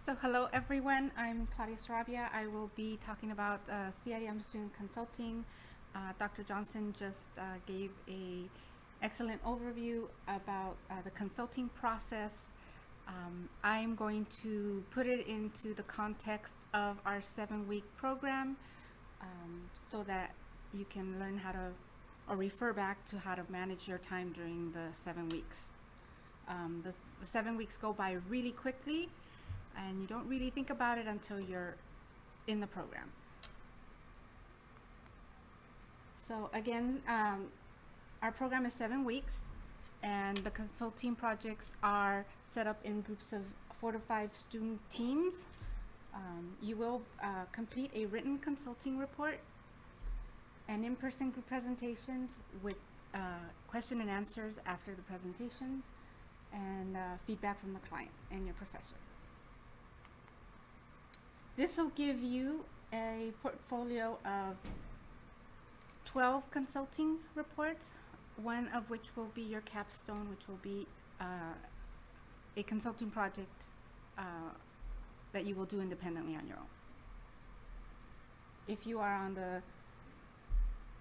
So hello everyone, I'm Claudia Sarabia. I will be talking about CIAM student consulting. Dr. Johnson just gave a excellent overview about the consulting process. I'm going to put it into the context of our 7-week program so that you can learn how to, or refer back to how to manage your time during the 7 weeks. The 7 weeks go by really quickly, and you don't really think about it until you're in the program. So again, our program is 7 weeks, and the consulting projects are set up in groups of 4 to 5 student teams. You will complete a written consulting report and in-person group presentations with question and answers after the presentations, and feedback from the client and your professor. This will give you a portfolio of 12 consulting reports, one of which will be your capstone, which will be a consulting project that you will do independently on your own. If you are on the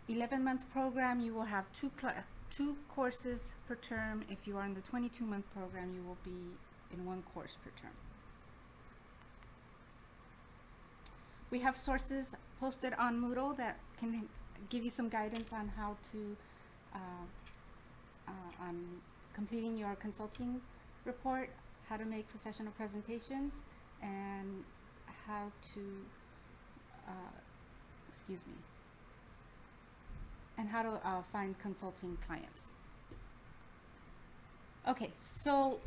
11-month program, you will have two courses per term. If you are in the 22-month program, you will be in 1 course per term. We have sources posted on Moodle that can give you some guidance on how to, on completing your consulting report, how to make professional presentations, and how to, and how to find consulting clients. Okay, so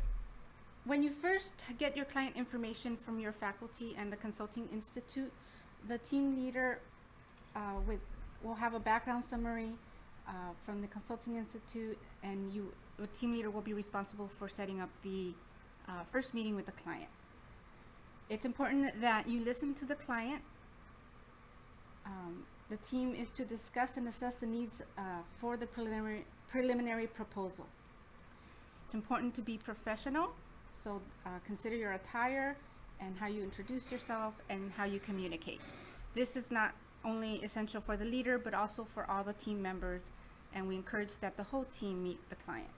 when you first get your client information from your faculty and the Consulting Institute, the team leader will have a background summary from the Consulting Institute, and the team leader will be responsible for setting up the first meeting with the client. It's important that you listen to the client. The team is to discuss and assess the needs for the preliminary proposal. It's important to be professional, so consider your attire and how you introduce yourself and how you communicate. This is not only essential for the leader, but also for all the team members, and we encourage that the whole team meet the client.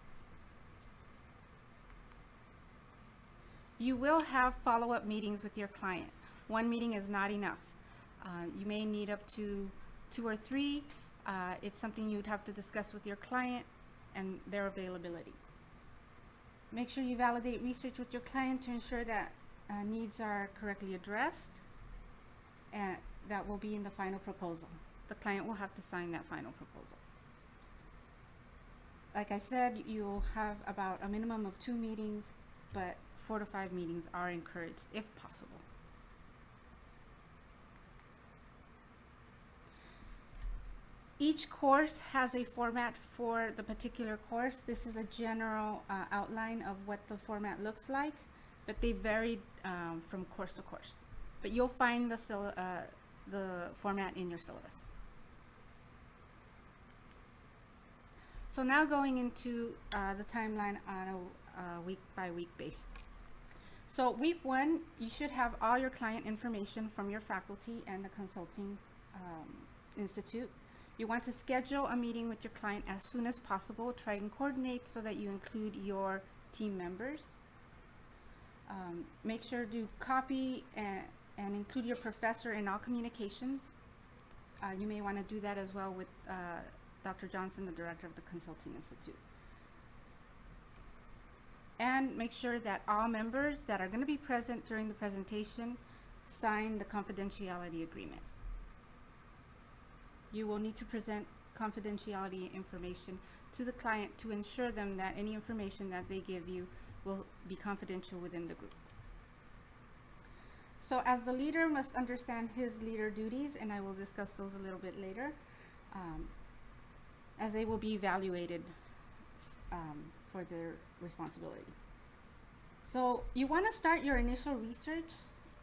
You will have follow-up meetings with your client. 1 meeting is not enough. You may need up to 2 or 3. It's something you'd have to discuss with your client and their availability. Make sure you validate research with your client to ensure that needs are correctly addressed, and that will be in the final proposal. The client will have to sign that final proposal. Like I said, you'll have about a minimum of 2 meetings, but 4 to 5 meetings are encouraged if possible. Each course has a format for the particular course. This is a general outline of what the format looks like, but they vary from course to course. But you'll find the format in your syllabus. So now going into the timeline on a week-by-week basis. So week 1, you should have all your client information from your faculty and the Consulting Institute. You want to schedule a meeting with your client as soon as possible. Try and coordinate so that you include your team members. Make sure to copy and include your professor in all communications. You may want to do that as well with Dr. Johnson, the director of the Consulting Institute. And make sure that all members that are going to be present during the presentation sign the confidentiality agreement. You will need to present confidentiality information to the client to ensure them that any information that they give you will be confidential within the group. So as the leader must understand his leader duties, and I will discuss those a little bit later, as they will be evaluated for their responsibility. So you want to start your initial research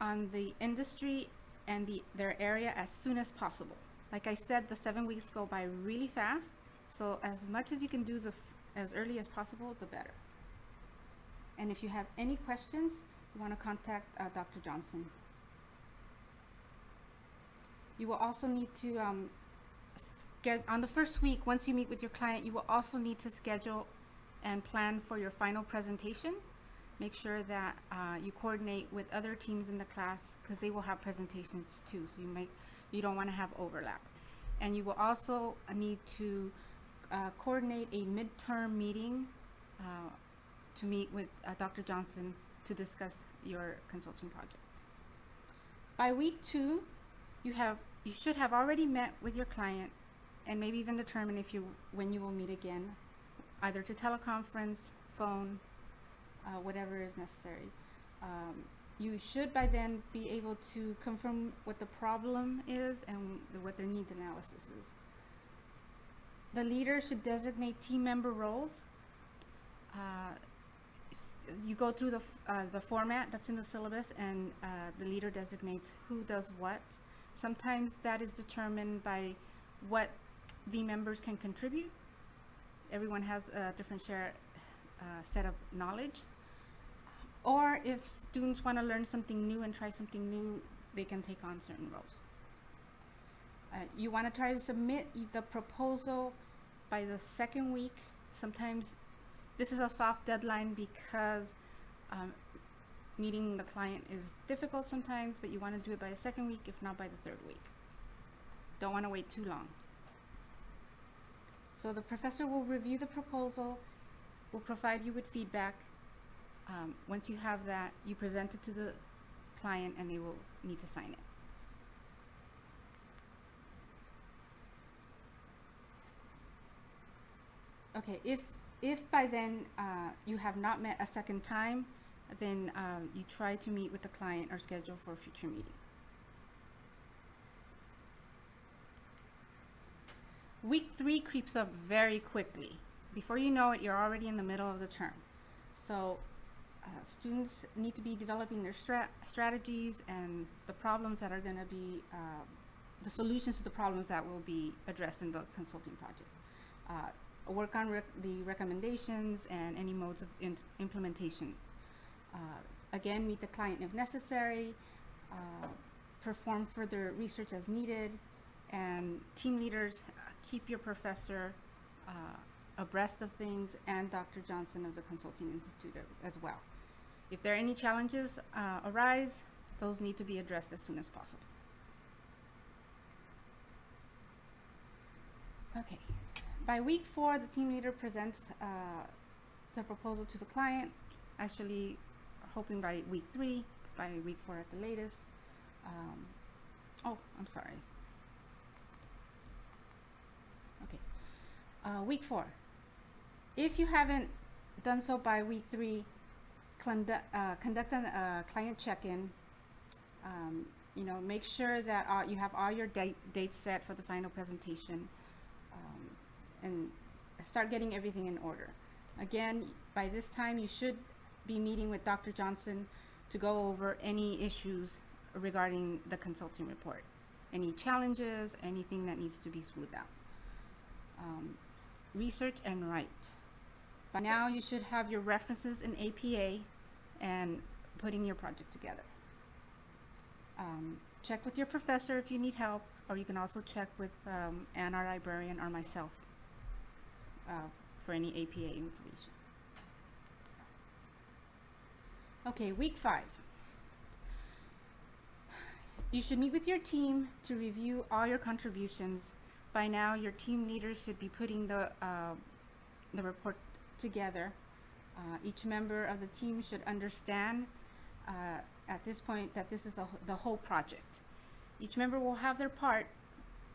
on the industry and their area as soon as possible. Like I said, the 7 weeks go by really fast, so as much as you can do as early as possible, the better. And if you have any questions, you want to contact Dr. Johnson. You will also need to on the first week, once you meet with your client, you will also need to schedule and plan for your final presentation. Make sure that you coordinate with other teams in the class, because they will have presentations too, so you don't want to have overlap. And you will also need to coordinate a midterm meeting to meet with Dr. Johnson to discuss your consulting project. By week 2, you should have already met with your client and maybe even determine when you will meet again, either to teleconference, phone, whatever is necessary. You should by then be able to confirm what the problem is and what their needs analysis is. The leader should designate team member roles. You go through the format that's in the syllabus, and the leader designates who does what. Sometimes that is determined by what the members can contribute. Everyone has a different set of knowledge. Or if students want to learn something new and try something new, they can take on certain roles. You want to try to submit the proposal by the second week. Sometimes this is a soft deadline because meeting the client is difficult sometimes, but you want to do it by the second week, if not by the third week. Don't want to wait too long. So the professor will review the proposal, will provide you with feedback. Once you have that, you present it to the client and they will need to sign it. Okay, if by then you have not met a second time, then you try to meet with the client or schedule for a future meeting. Week 3 creeps up very quickly. Before you know it, you're already in the middle of the term. So students need to be developing their strategies and the problems that are going to be, the solutions to the problems that will be addressed in the consulting project. Work on the recommendations and any modes of implementation. Again, meet the client if necessary, perform further research as needed, and team leaders, keep your professor abreast of things, and Dr. Johnson of the Consulting Institute as well. If there are any challenges arise, those need to be addressed as soon as possible. Okay. By week 4, the team leader presents the proposal to the client, actually hoping by week 3, by week 4 at the latest. Oh, I'm sorry. Okay. Week 4. If you haven't done so by week 3, conduct a client check-in. Make sure that you have all your dates set for the final presentation, and start getting everything in order. Again, by this time you should be meeting with Dr. Johnson to go over any issues regarding the consulting report, any challenges, anything that needs to be smoothed out. Research and write. By now you should have your references in APA and putting your project together. Check with your professor if you need help, or you can also check with Ann, our librarian, or myself for any APA information. Okay, week 5. You should meet with your team to review all your contributions. By now, your team leaders should be putting the report together. Each member of the team should understand at this point that this is the whole project. Each member will have their part,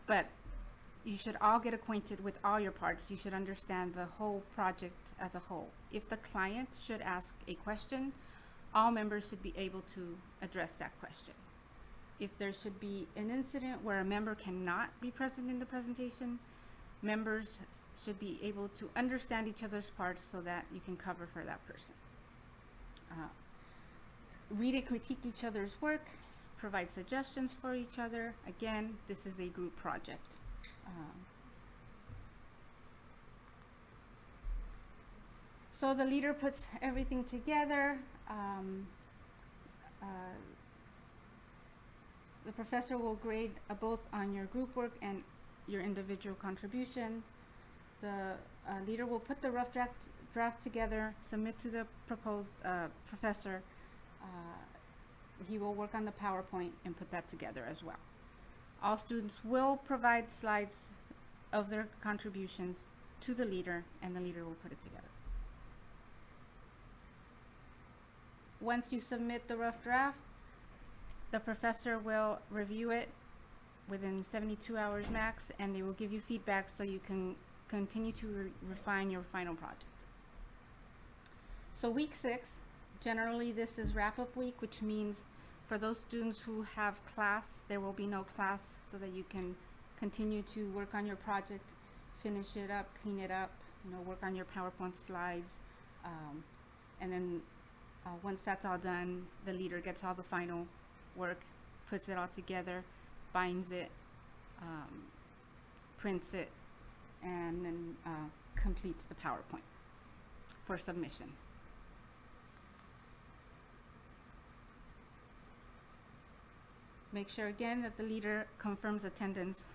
but you should all get acquainted with all your parts. You should understand the whole project as a whole. If the client should ask a question, all members should be able to address that question. If there should be an incident where a member cannot be present in the presentation, members should be able to understand each other's parts so that you can cover for that person. Read and critique each other's work, provide suggestions for each other. Again, this is a group project. So the leader puts everything together. The professor will grade both on your group work and your individual contribution. The leader will put the rough draft together, submit to the proposed professor. He will work on the PowerPoint and put that together as well. All students will provide slides of their contributions to the leader, and the leader will put it together. Once you submit the rough draft, the professor will review it within 72 hours max, and they will give you feedback so you can continue to refine your final project. So week 6, generally this is wrap-up week, which means for those students who have class, there will be no class, so that you can continue to work on your project, finish it up, clean it up, work on your PowerPoint slides, and then once that's all done, the leader gets all the final work, puts it all together, binds it, prints it, and then completes the PowerPoint for submission. Make sure again that the leader confirms attendance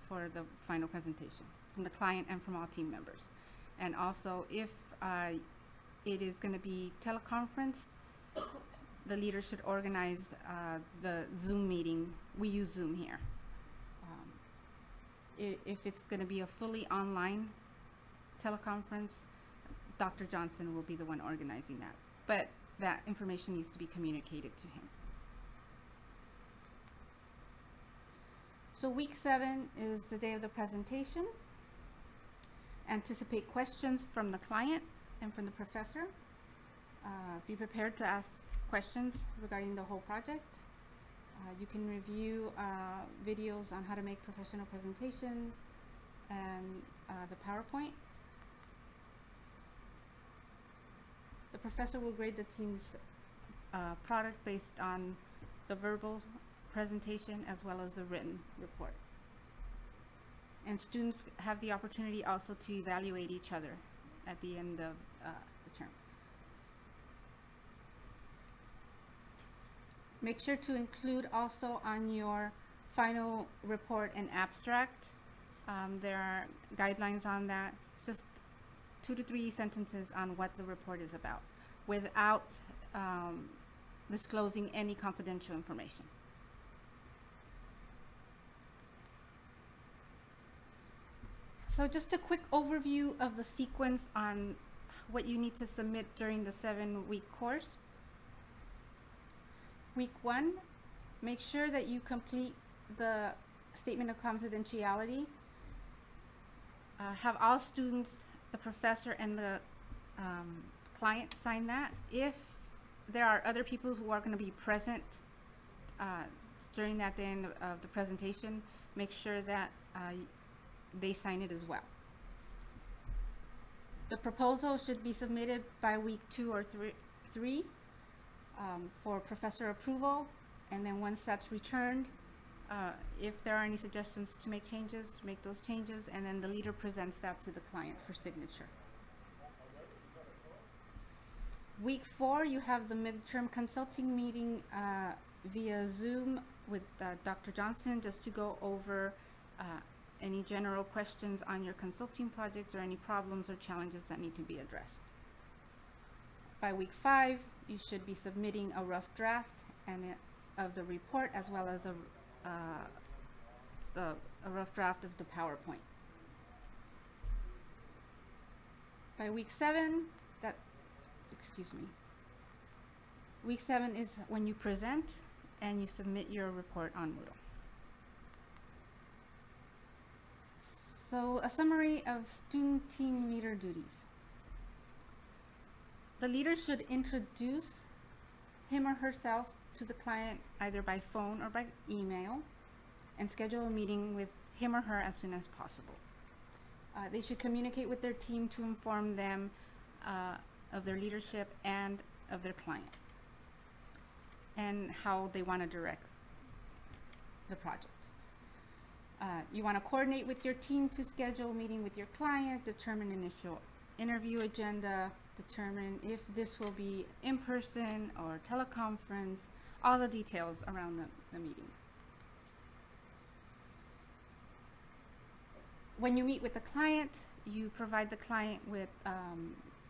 for the final presentation from the client and from all team members. And also, if it is going to be teleconferenced, the leader should organize the Zoom meeting. We use Zoom here. If it's going to be a fully online teleconference, Dr. Johnson will be the one organizing that. But that information needs to be communicated to him. So week 7 is the day of the presentation. Anticipate questions from the client and from the professor. Be prepared to ask questions regarding the whole project. You can review videos on how to make professional presentations and the PowerPoint. The professor will grade the team's product based on the verbal presentation as well as a written report. And students have the opportunity also to evaluate each other at the end of the term. Make sure to include also on your final report an abstract. There are guidelines on that. It's just 2 to 3 sentences on what the report is about without disclosing any confidential information. So just a quick overview of the sequence on what you need to submit during the 7-week course. Week 1, make sure that you complete the statement of confidentiality. Have all students, the professor, and the client sign that. If there are other people who are going to be present during that day of the presentation, make sure that they sign it as well. The proposal should be submitted by week 2 or 3 for professor approval, and then once that's returned, if there are any suggestions to make changes, make those changes, and then the leader presents that to the client for signature. Week 4, you have the midterm consulting meeting via Zoom with Dr. Johnson, just to go over any general questions on your consulting projects or any problems or challenges that need to be addressed. By week 5, you should be submitting a rough draft of the report, as well as a rough draft of the PowerPoint. By week 7, week 7 is when you present and you submit your report on Moodle. So a summary of student team leader duties. The leader should introduce him or herself to the client either by phone or by email, and schedule a meeting with him or her as soon as possible. They should communicate with their team to inform them of their leadership and of their client, and how they want to direct the project. You want to coordinate with your team to schedule a meeting with your client, determine initial interview agenda, determine if this will be in person or teleconference, all the details around the meeting. When you meet with the client, you provide the client with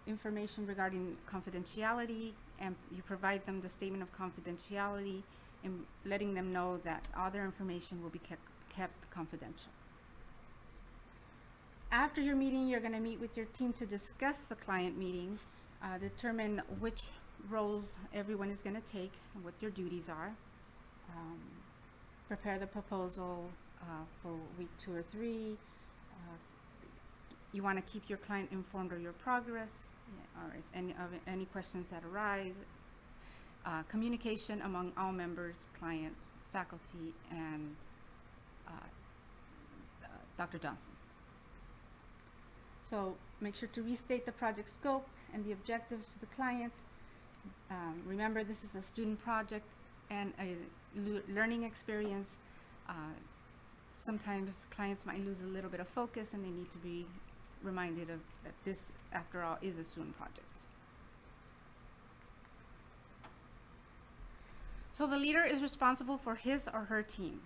information regarding confidentiality, and you provide them the statement of confidentiality and letting them know that all their information will be kept confidential. After your meeting, you're going to meet with your team to discuss the client meeting, determine which roles everyone is going to take and what your duties are. Prepare the proposal for week 2 or 3. You want to keep your client informed of your progress, or if any questions that arise. Communication among all members, client, faculty, and Dr. Johnson. So make sure to restate the project scope and the objectives to the client. Remember, this is a student project and a learning experience. Sometimes clients might lose a little bit of focus, and they need to be reminded of that this, after all, is a student project. So the leader is responsible for his or her team.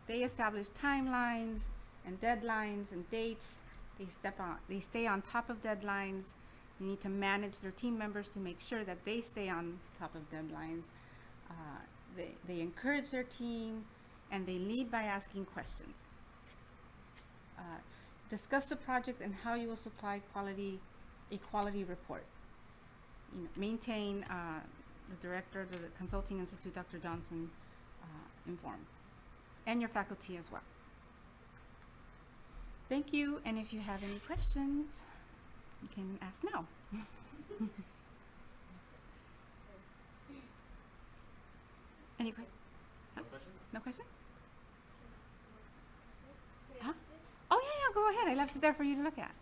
They establish timelines and deadlines and dates. They stay on top of deadlines. You need to manage their team members to make sure that they stay on top of deadlines. They encourage their team, and they lead by asking questions. Discuss the project and how you will supply a quality report. Maintain the director of the Consulting Institute, Dr. Johnson, informed, and your faculty as well. Thank you, and if you have any questions, you can ask now. Any questions? No questions? No questions? Huh? Oh, yeah, go ahead. I left it there for you to look at.